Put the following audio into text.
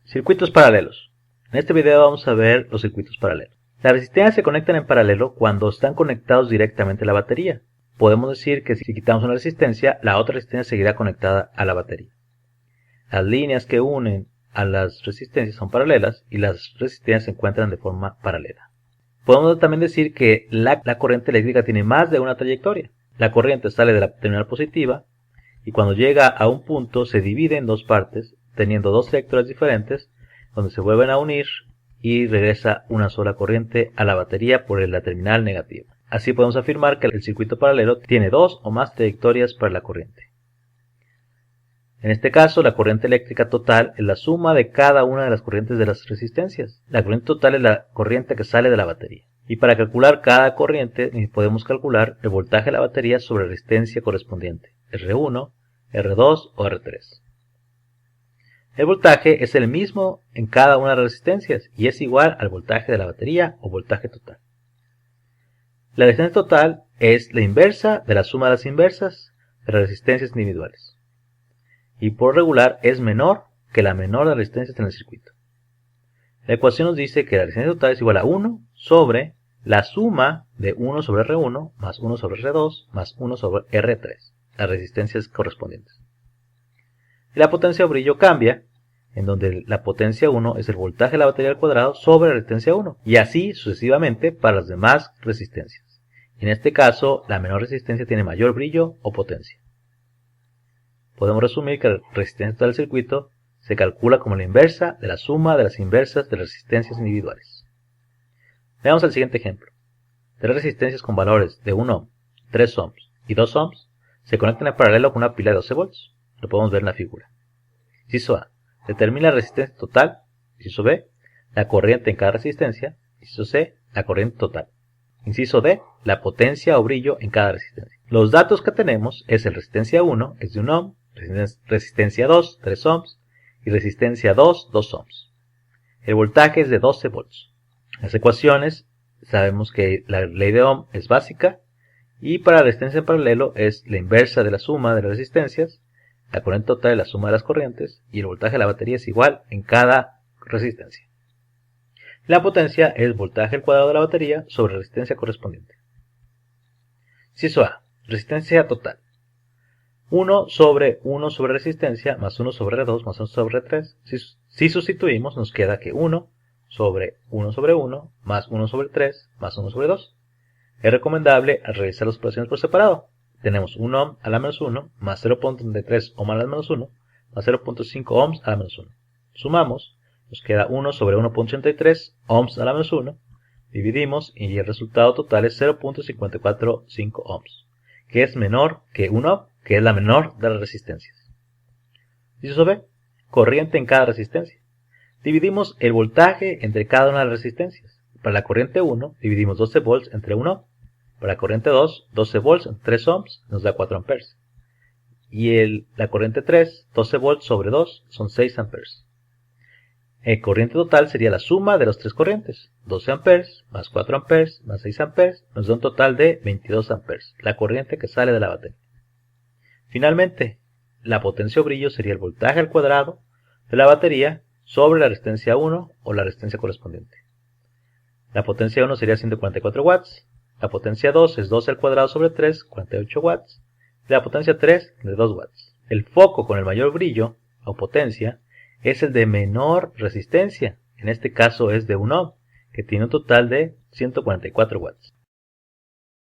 Circuitos paralelos. En este video vamos a ver los circuitos paralelos. Las resistencias se conectan en paralelo cuando están conectados directamente a la batería. Podemos decir que si quitamos una resistencia, la otra resistencia seguirá conectada a la batería. Las líneas que unen a las resistencias son paralelas y las resistencias se encuentran de forma paralela. Podemos también decir que la corriente eléctrica tiene más de una trayectoria. La corriente sale de la terminal positiva y cuando llega a un punto se divide en dos partes, teniendo dos trayectorias diferentes, donde se vuelven a unir y regresa una sola corriente a la batería por la terminal negativa. Así podemos afirmar que el circuito paralelo tiene dos o más trayectorias para la corriente. En este caso, la corriente eléctrica total es la suma de cada una de las corrientes de las resistencias. La corriente total es la corriente que sale de la batería. Y para calcular cada corriente podemos calcular el voltaje de la batería sobre la resistencia correspondiente, R1, R2 o R3. El voltaje es el mismo en cada una de las resistencias y es igual al voltaje de la batería o voltaje total. La resistencia total es la inversa de la suma de las inversas de las resistencias individuales. Y por regular es menor que la menor de las resistencias en el circuito. La ecuación nos dice que la resistencia total es igual a 1 sobre la suma de 1 sobre R1 más 1 sobre R2 más 1 sobre R3, las resistencias correspondientes. Y la potencia o brillo cambia, en donde la potencia 1 es el voltaje de la batería al cuadrado sobre la resistencia 1, y así sucesivamente para las demás resistencias. En este caso, la menor resistencia tiene mayor brillo o potencia. Podemos resumir que la resistencia total del circuito se calcula como la inversa de la suma de las inversas de las resistencias individuales. Veamos el siguiente ejemplo. Tres resistencias con valores de 1 ohm, 3 ohms y 2 ohms se conectan en paralelo con una pila de 12 volts. Lo podemos ver en la figura. Inciso A. Determina la resistencia total. Inciso B. La corriente en cada resistencia. Inciso C. La corriente total. Inciso D. La potencia o brillo en cada resistencia. Los datos que tenemos es el resistencia 1 es de 1 ohm, resistencia 2, 3 ohms y resistencia 2, 2 ohms. El voltaje es de 12 volts. Las ecuaciones sabemos que la ley de Ohm es básica y para la resistencia en paralelo es la inversa de la suma de las resistencias, la corriente total es la suma de las corrientes y el voltaje de la batería es igual en cada resistencia. La potencia es el voltaje al cuadrado de la batería sobre la resistencia correspondiente. Inciso A. Resistencia total. 1 sobre resistencia más 1 sobre R2 más 1 sobre R3. Si sustituimos nos queda que 1 sobre 1 más 1 sobre 3 más 1 sobre 2. Es recomendable realizar las operaciones por separado. Tenemos 1 ohm a la menos 1 más 0.33 ohm a la menos 1 más 0.5 ohms a la menos 1. Sumamos, nos queda 1 sobre 1.83 ohms a la menos 1. Dividimos y el resultado total es 0.545 ohms, que es menor que 1 ohm, que es la menor de las resistencias. Inciso B. Corriente en cada resistencia. Dividimos el voltaje entre cada una de las resistencias. Para la corriente 1 dividimos 12 volts entre 1 ohm. Para la corriente 2, 12 volts entre 3 ohms nos da 4 amperes. Y la corriente 3, 12 volts sobre 2 son 6 amperes. El corriente total sería la suma de las tres corrientes. 12 amperes más 4 amperes más 6 amperes nos da un total de 22 amperes, la corriente que sale de la batería. Finalmente, la potencia o brillo sería el voltaje al cuadrado de la batería sobre la resistencia 1 o la resistencia correspondiente. La potencia 1 sería 144 watts, la potencia 2 es 12 al cuadrado sobre 3, 48 watts, y la potencia 3 de 2 watts. El foco con el mayor brillo o potencia es el de menor resistencia, en este caso es de 1 ohm, que tiene un total de 144 watts.